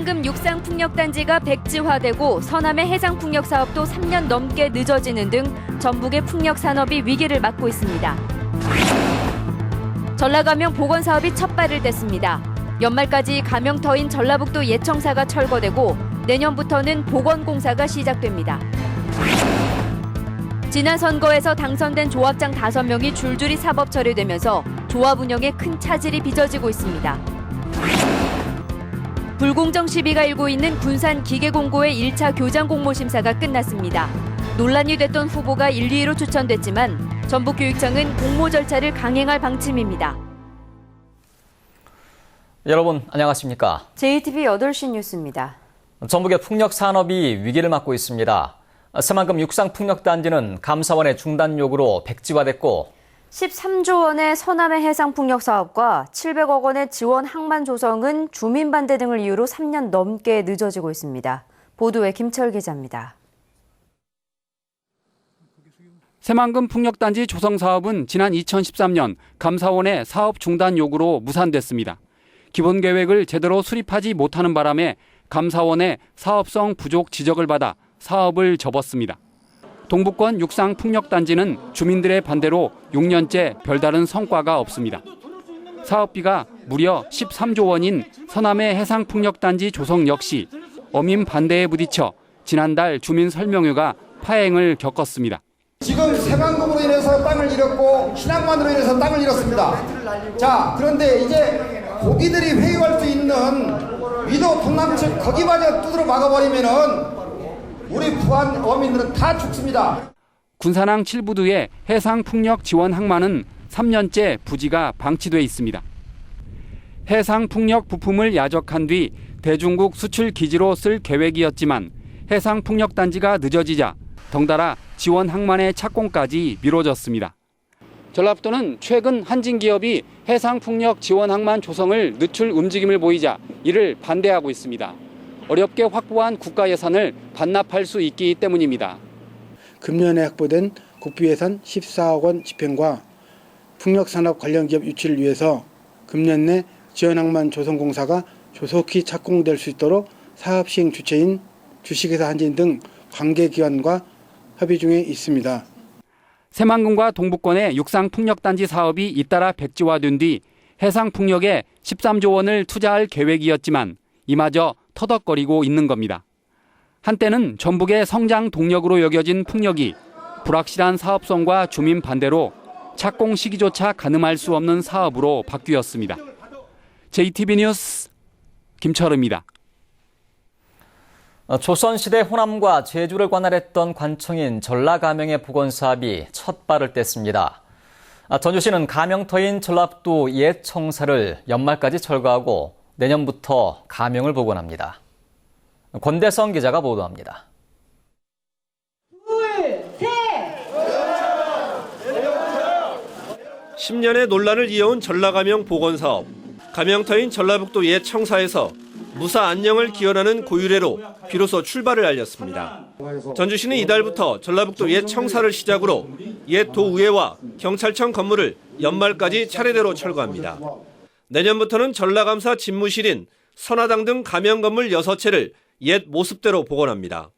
새만금 육상풍력단지가 백지화되고 서남의 해상풍력 사업도 3년 넘게 늦어지는 등 전북의 풍력산업이 위기를 맞고 있습니다. 전라가명 복원사업이 첫 발을 뗐습니다. 연말까지 가명터인 전라북도 예청사가 철거되고 내년부터는 복원공사가 시작됩니다. 지난 선거에서 당선된 조합장 5명이 줄줄이 사법 처리되면서 조합 운영에 큰 차질이 빚어지고 있습니다. 불공정 시비가 일고 있는 군산 기계공고의 1차 교장 공모 심사가 끝났습니다. 논란이 됐던 후보가 1, 2위로 추천됐지만 전북교육청은 공모 절차를 강행할 방침입니다. 여러분 안녕하십니까? JTBC 8시 뉴스입니다. 전북의 풍력 산업이 위기를 맞고 있습니다. 새만금 육상풍력단지는 감사원의 중단 요구로 백지화됐고 13조 원의 서남해 해상풍력 사업과 700억 원의 지원 항만 조성은 주민 반대 등을 이유로 3년 넘게 늦어지고 있습니다. 보도에 김철 기자입니다. 새만금 풍력단지 조성 사업은 지난 2013년 감사원의 사업 중단 요구로 무산됐습니다. 기본 계획을 제대로 수립하지 못하는 바람에 감사원의 사업성 부족 지적을 받아 사업을 접었습니다. 동북권 육상풍력단지는 주민들의 반대로 6년째 별다른 성과가 없습니다. 사업비가 무려 13조 원인 서남해 해상풍력단지 조성 역시 어민 반대에 부딪혀 지난달 주민 설명회가 파행을 겪었습니다. 지금 새만금으로 인해서 땅을 잃었고 신항만으로 인해서 땅을 잃었습니다. 자, 그런데 이제 고기들이 회유할 수 있는 위도 동남측 거기마저 두드러 막아버리면은 우리 부안 어민들은 다 죽습니다. 군산항 7부두의 해상풍력 지원 항만은 3년째 부지가 방치돼 있습니다. 해상풍력 부품을 야적한 뒤 대중국 수출 기지로 쓸 계획이었지만 해상풍력단지가 늦어지자 덩달아 지원 항만의 착공까지 미뤄졌습니다. 전라북도는 최근 한진기업이 해상풍력 지원 항만 조성을 늦출 움직임을 보이자 이를 반대하고 있습니다. 어렵게 확보한 국가 예산을 반납할 수 있기 때문입니다. 금년에 확보된 국비예산 14억 원 집행과 풍력산업 관련 기업 유치를 위해서 금년 내 지원항만 조성공사가 조속히 착공될 수 있도록 사업 시행 주체인 주식회사 한진 등 관계기관과 협의 중에 있습니다. 새만금과 동북권의 육상풍력단지 사업이 잇따라 백지화된 뒤 해상풍력에 13조 원을 투자할 계획이었지만 이마저 터덕거리고 있는 겁니다. 한때는 전북의 성장 동력으로 여겨진 풍력이 불확실한 사업성과 주민 반대로 착공 시기조차 가늠할 수 없는 사업으로 바뀌었습니다. JTBC 뉴스 김철우입니다. 조선시대 호남과 제주를 관할했던 관청인 전라가명의 복원사업이 첫 발을 뗐습니다. 전주시는 가명터인 전라북도 예청사를 연말까지 철거하고 내년부터 가명을 복원합니다. 권대성 기자가 보도합니다. 10년의 논란을 이어온 전라가명 복원사업. 가명터인 전라북도 예청사에서 무사 안녕을 기원하는 고유례로 비로소 출발을 알렸습니다. 전주시는 이달부터 전라북도 예청사를 시작으로 옛 도의회와 경찰청 건물을 연말까지 차례대로 철거합니다. 내년부터는 전라감사 집무실인 선화당 등 가명 건물 6채를 옛 모습대로 복원합니다.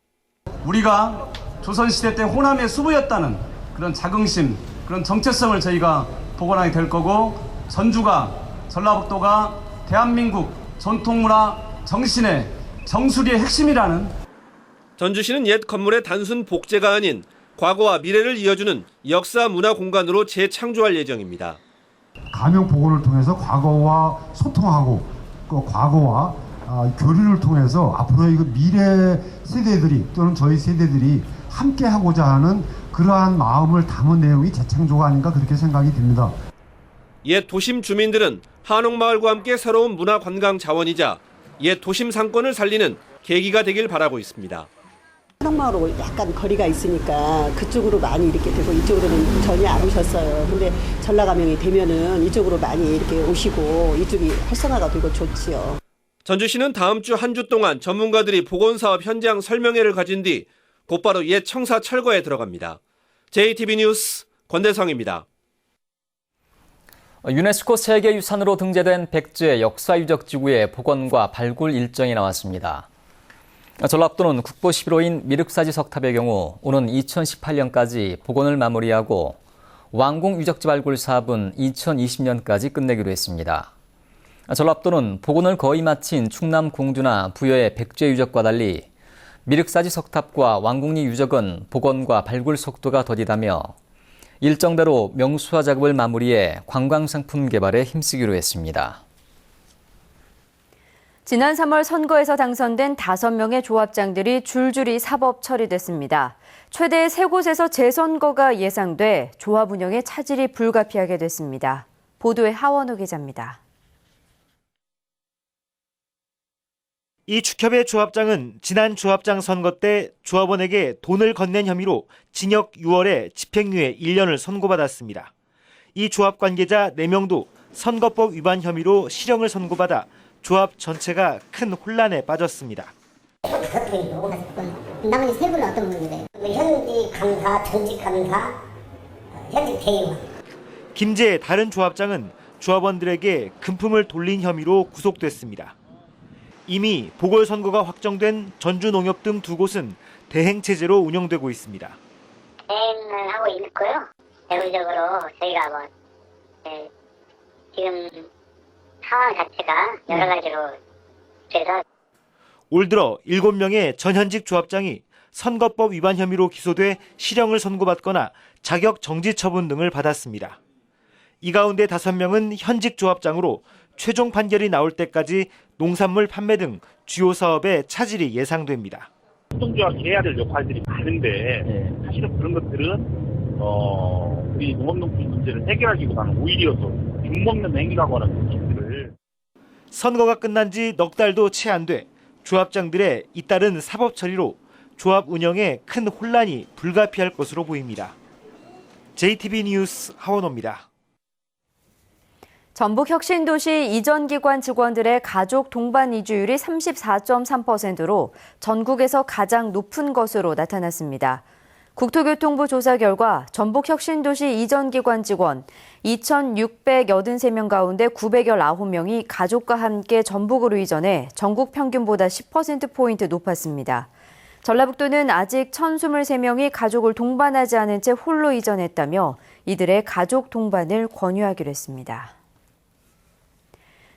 우리가 조선시대 때 호남의 수부였다는 그런 자긍심, 그런 정체성을 저희가 복원하게 될 거고 전주가, 전라북도가 대한민국 전통문화 정신의 정수리의 핵심이라는 전주시는 옛 건물의 단순 복제가 아닌 과거와 미래를 이어주는 역사 문화 공간으로 재창조할 예정입니다. 가명 복원을 통해서 과거와 소통하고 그 과거와 교류를 통해서 앞으로의 미래 세대들이 또는 저희 세대들이 함께 하고자 하는 그러한 마음을 담은 내용이 재창조가 아닌가 그렇게 생각이 듭니다. 옛 도심 주민들은 한옥마을과 함께 새로운 문화 관광 자원이자 옛 도심 상권을 살리는 계기가 되길 바라고 있습니다. 한옥마을로 약간 거리가 있으니까 그쪽으로 많이 이렇게 되고 이쪽으로는 전혀 안 오셨어요. 근데 전라가명이 되면은 이쪽으로 많이 이렇게 오시고 이쪽이 활성화가 되고 좋지요. 전주시는 다음 주 한 주 동안 전문가들이 복원사업 현장 설명회를 가진 뒤 곧바로 옛 청사 철거에 들어갑니다. JTBC 뉴스 권대성입니다. 유네스코 세계유산으로 등재된 백제 역사유적지구의 복원과 발굴 일정이 나왔습니다. 전라북도는 국보 11호인 미륵사지 석탑의 경우 오는 2018년까지 복원을 마무리하고 왕궁 유적지 발굴 사업은 2020년까지 끝내기로 했습니다. 전라북도는 복원을 거의 마친 충남 공주나 부여의 백제 유적과 달리 미륵사지 석탑과 왕궁리 유적은 복원과 발굴 속도가 더디다며 일정대로 명수화 작업을 마무리해 관광상품 개발에 힘쓰기로 했습니다. 지난 3월 선거에서 당선된 5명의 조합장들이 줄줄이 사법 처리됐습니다. 최대 3곳에서 재선거가 예상돼 조합 운영에 차질이 불가피하게 됐습니다. 보도에 하원우 기자입니다. 이 축협의 조합장은 지난 조합장 선거 때 조합원에게 돈을 건넨 혐의로 징역 6월에 집행유예 1년을 선고받았습니다. 이 조합 관계자 4명도 선거법 위반 혐의로 실형을 선고받아 조합 전체가 큰 혼란에 빠졌습니다. 나머지 3분은 어떤 분인데? 현직 감사, 전직 감사, 현직 대의원. 김제 다른 조합장은 조합원들에게 금품을 돌린 혐의로 구속됐습니다. 이미 보궐선거가 확정된 전주농협 등 2곳은 대행체제로 운영되고 있습니다. 대행을 하고 있고요. 대외적으로 저희가 지금 상황 자체가 여러 가지로 돼서 올 들어 7명의 전현직 조합장이 선거법 위반 혐의로 기소돼 실형을 선고받거나 자격 정지 처분 등을 받았습니다. 이 가운데 5명은 현직 조합장으로 최종 판결이 나올 때까지 농산물 판매 등 주요 사업에 차질이 예상됩니다. 협동조합이 해야 될 역할들이 많은데 사실은 그런 것들은 우리 농업농촌 문제를 해결하기보다는 오히려 더 욕먹는 행위가 하는 것들을. 선거가 끝난 지 넉 달도 채 안 돼 조합장들의 잇따른 사법 처리로 조합 운영에 큰 혼란이 불가피할 것으로 보입니다. JTB 뉴스 하원호입니다. 전북혁신도시 이전기관 직원들의 가족 동반 이주율이 34.3%로 전국에서 가장 높은 것으로 나타났습니다. 국토교통부 조사 결과 전북혁신도시 이전기관 직원 2,683명 가운데 919명이 가족과 함께 전북으로 이전해 전국 평균보다 10%포인트 높았습니다. 전라북도는 아직 1,023명이 가족을 동반하지 않은 채 홀로 이전했다며 이들의 가족 동반을 권유하기로 했습니다.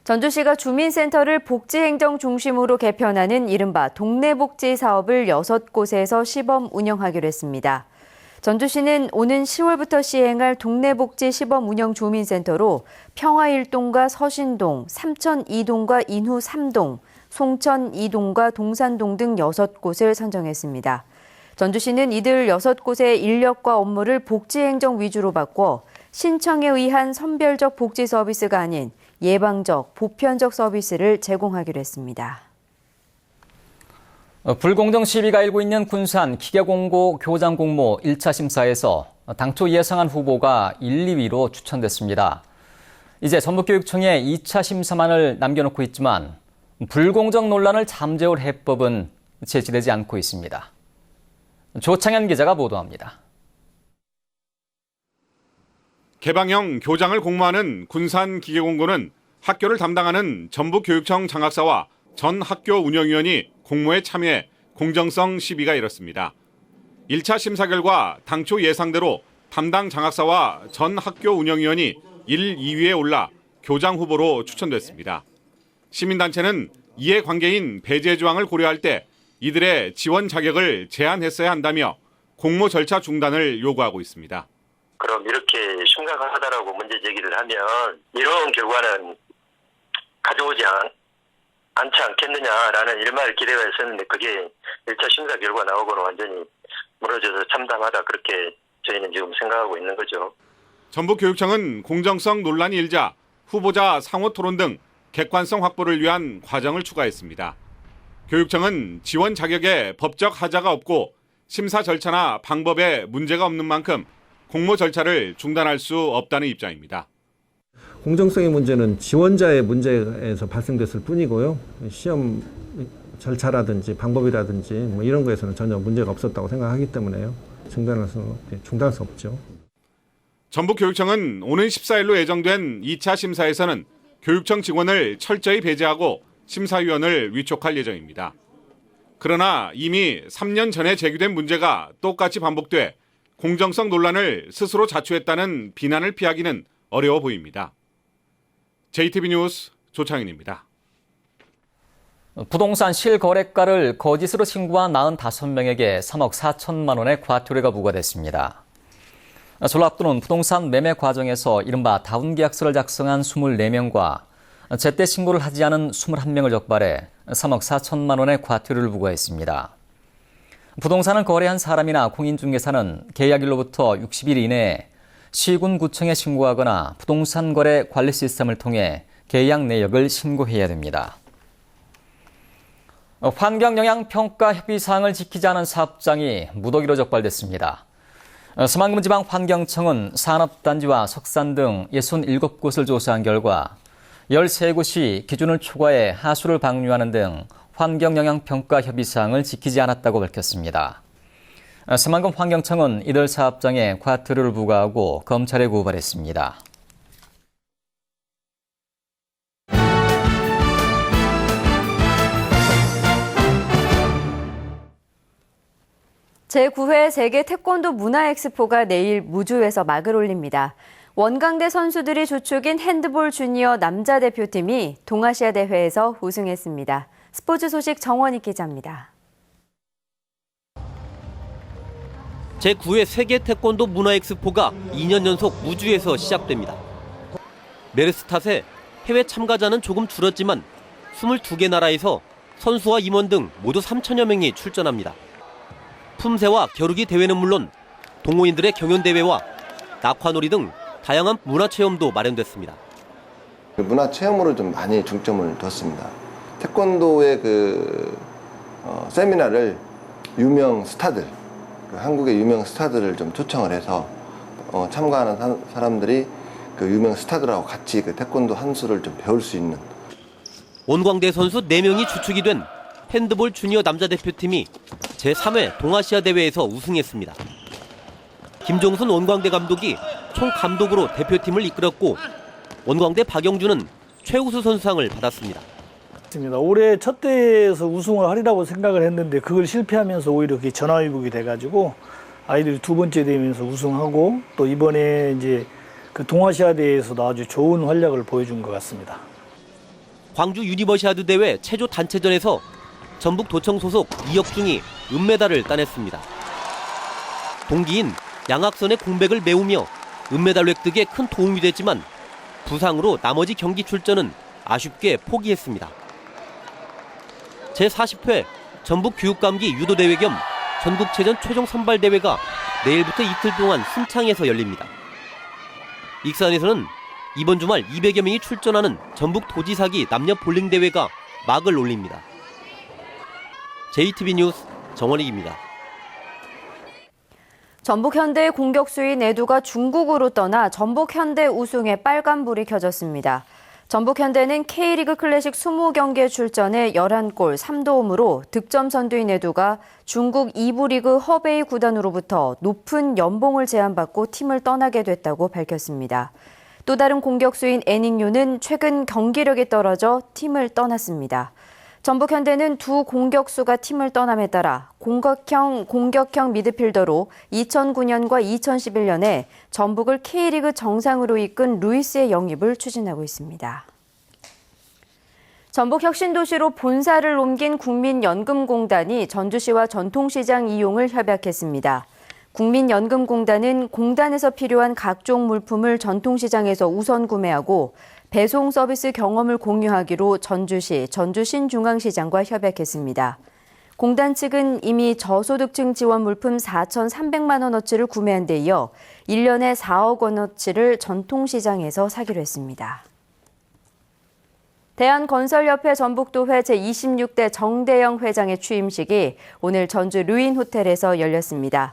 전주시가 주민센터를 복지행정 중심으로 개편하는 이른바 동네복지 사업을 6곳에서 시범 운영하기로 했습니다. 전주시는 오는 10월부터 시행할 동네복지 시범 운영 주민센터로 평화 1동과 서신동, 삼천 2동과 인후 3동, 송천 2동과 동산동 등 6곳을 선정했습니다. 전주시는 이들 6곳의 인력과 업무를 복지행정 위주로 바꿔 신청에 의한 선별적 복지 서비스가 아닌 예방적, 보편적 서비스를 제공하기로 했습니다. 불공정 시비가 일고 있는 군산 기계공고 교장 공모 1차 심사에서 당초 예상한 후보가 1, 2위로 추천됐습니다. 이제 전북교육청에 2차 심사만을 남겨놓고 있지만 불공정 논란을 잠재울 해법은 제시되지 않고 있습니다. 조창현 기자가 보도합니다. 개방형 교장을 공모하는 군산 기계공고는 학교를 담당하는 전북교육청 장학사와 전 학교 운영위원이 공모에 참여해 공정성 시비가 일었습니다. 1차 심사 결과 당초 예상대로 담당 장학사와 전 학교 운영위원이 1, 2위에 올라 교장 후보로 추천됐습니다. 시민단체는 이해 관계인 배제 조항을 고려할 때 이들의 지원 자격을 제한했어야 한다며 공모 절차 중단을 요구하고 있습니다. 그럼 이렇게 심각하다라고 문제 제기를 하면 이런 결과는 가져오지 않지 않겠느냐라는 일말 기대가 있었는데 그게 1차 심사 결과 나오고는 완전히 무너져서 참담하다 그렇게 저희는 지금 생각하고 있는 거죠. 전북교육청은 공정성 논란이 일자 후보자 상호 토론 등 객관성 확보를 위한 과정을 추가했습니다. 교육청은 지원 자격에 법적 하자가 없고 심사 절차나 방법에 문제가 없는 만큼 공모 절차를 중단할 수 없다는 입장입니다. 공정성의 문제는 지원자의 문제에서 발생됐을 뿐이고요. 시험 절차라든지 방법이라든지 뭐 이런 거에서는 전혀 문제가 없었다고 생각하기 때문에요. 중단할 수 없죠. 전북교육청은 오는 14일로 예정된 2차 심사에서는 교육청 직원을 철저히 배제하고 심사위원을 위촉할 예정입니다. 그러나 이미 3년 전에 제기된 문제가 똑같이 반복돼 공정성 논란을 스스로 자초했다는 비난을 피하기는 어려워 보입니다. JTB 뉴스 조창윤입니다. 부동산 실거래가를 거짓으로 신고한 45명에게 3억 4천만 원의 과태료가 부과됐습니다. 전라북도는 부동산 매매 과정에서 이른바 다운계약서를 작성한 24명과 제때 신고를 하지 않은 21명을 적발해 3억 4천만 원의 과태료를 부과했습니다. 부동산을 거래한 사람이나 공인중개사는 계약일로부터 60일 이내에 시군구청에 신고하거나 부동산 거래 관리 시스템을 통해 계약 내역을 신고해야 됩니다. 환경영향평가협의사항을 지키지 않은 사업장이 무더기로 적발됐습니다. 서만금지방환경청은 산업단지와 석산 등 67곳을 조사한 결과 13곳이 기준을 초과해 하수를 방류하는 등 환경영향평가 협의사항을 지키지 않았다고 밝혔습니다. 서만금 환경청은 이들 사업장에 과태료를 부과하고 검찰에 고발했습니다. 제9회 세계 태권도 문화엑스포가 내일 무주에서 막을 올립니다. 원광대 선수들이 주축인 핸드볼 주니어 남자 대표팀이 동아시아 대회에서 우승했습니다. 스포츠 소식 정원익 기자입니다. 제9회 세계 태권도 문화엑스포가 2년 연속 무주에서 시작됩니다. 메르스 탓에 해외 참가자는 조금 줄었지만 22개 나라에서 선수와 임원 등 모두 3천여 명이 출전합니다. 품새와 겨루기 대회는 물론 동호인들의 경연대회와 낙화놀이 등 다양한 문화체험도 마련됐습니다. 문화체험으로 좀 많이 중점을 뒀습니다. 태권도의 세미나를 유명 스타들, 한국의 유명 스타들을 좀 초청을 해서 참가하는 사람들이 그 유명 스타들하고 같이 그 태권도 한 수를 좀 배울 수 있는. 원광대 선수 4명이 주축이 된 핸드볼 주니어 남자 대표팀이 제3회 동아시아 대회에서 우승했습니다. 김종순 원광대 감독이 총 감독으로 대표팀을 이끌었고 원광대 박영준은 최우수 선수상을 받았습니다. 올해 첫 대회에서 우승을 하리라고 생각을 했는데 그걸 실패하면서 오히려 그게 전화위복이 돼가지고 아이들이 두 번째 대회에서 우승하고 또 이번에 이제 그 동아시아 대회에서도 아주 좋은 활약을 보여준 것 같습니다. 광주 유니버시아드 대회 체조 단체전에서 전북도청 소속 이혁중이 은메달을 따냈습니다. 동기인 양학선의 공백을 메우며 은메달 획득에 큰 도움이 됐지만 부상으로 나머지 경기 출전은 아쉽게 포기했습니다. 제40회 전북교육감기 유도대회 겸 전국체전 최종 선발대회가 내일부터 이틀 동안 순창에서 열립니다. 익산에서는 이번 주말 200여 명이 출전하는 전북도지사기 남녀 볼링대회가 막을 올립니다. JTB 뉴스 정원익입니다. 전북현대의 공격수인 에두가 중국으로 떠나 전북현대 우승에 빨간불이 켜졌습니다. 전북현대는 K리그 클래식 20경기에 출전해 11골 3도움으로 득점 선두인 에두가 중국 2부 리그 허베이 구단으로부터 높은 연봉을 제안받고 팀을 떠나게 됐다고 밝혔습니다. 또 다른 공격수인 애닝요는 최근 경기력이 떨어져 팀을 떠났습니다. 전북현대는 두 공격수가 팀을 떠남에 따라 공격형 미드필더로 2009년과 2011년에 전북을 K리그 정상으로 이끈 루이스의 영입을 추진하고 있습니다. 전북 혁신도시로 본사를 옮긴 국민연금공단이 전주시와 전통시장 이용을 협약했습니다. 국민연금공단은 공단에서 필요한 각종 물품을 전통시장에서 우선 구매하고 배송 서비스 경험을 공유하기로 전주시, 전주신중앙시장과 협약했습니다. 공단 측은 이미 저소득층 지원 물품 4,300만 원어치를 구매한 데 이어 1년에 4억 원어치를 전통시장에서 사기로 했습니다. 대한건설협회 전북도회 제26대 정대영 회장의 취임식이 오늘 전주 류인호텔에서 열렸습니다.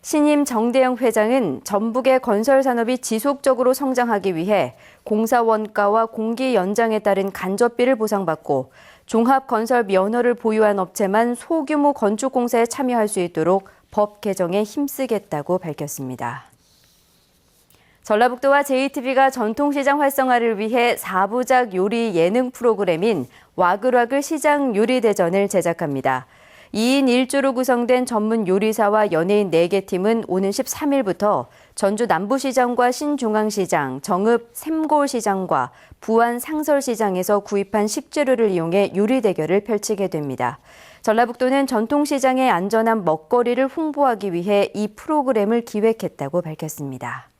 신임 정대영 회장은 전북의 건설 산업이 지속적으로 성장하기 위해 공사 원가와 공기 연장에 따른 간접비를 보상받고 종합 건설 면허를 보유한 업체만 소규모 건축 공사에 참여할 수 있도록 법 개정에 힘쓰겠다고 밝혔습니다. 전라북도와 JTB가 전통시장 활성화를 위해 4부작 요리 예능 프로그램인 와글와글 시장 요리대전을 제작합니다. 2인 1조로 구성된 전문 요리사와 연예인 4개 팀은 오는 13일부터 전주 남부시장과 신중앙시장, 정읍 샘골시장과 부안 상설시장에서 구입한 식재료를 이용해 요리 대결을 펼치게 됩니다. 전라북도는 전통시장의 안전한 먹거리를 홍보하기 위해 이 프로그램을 기획했다고 밝혔습니다.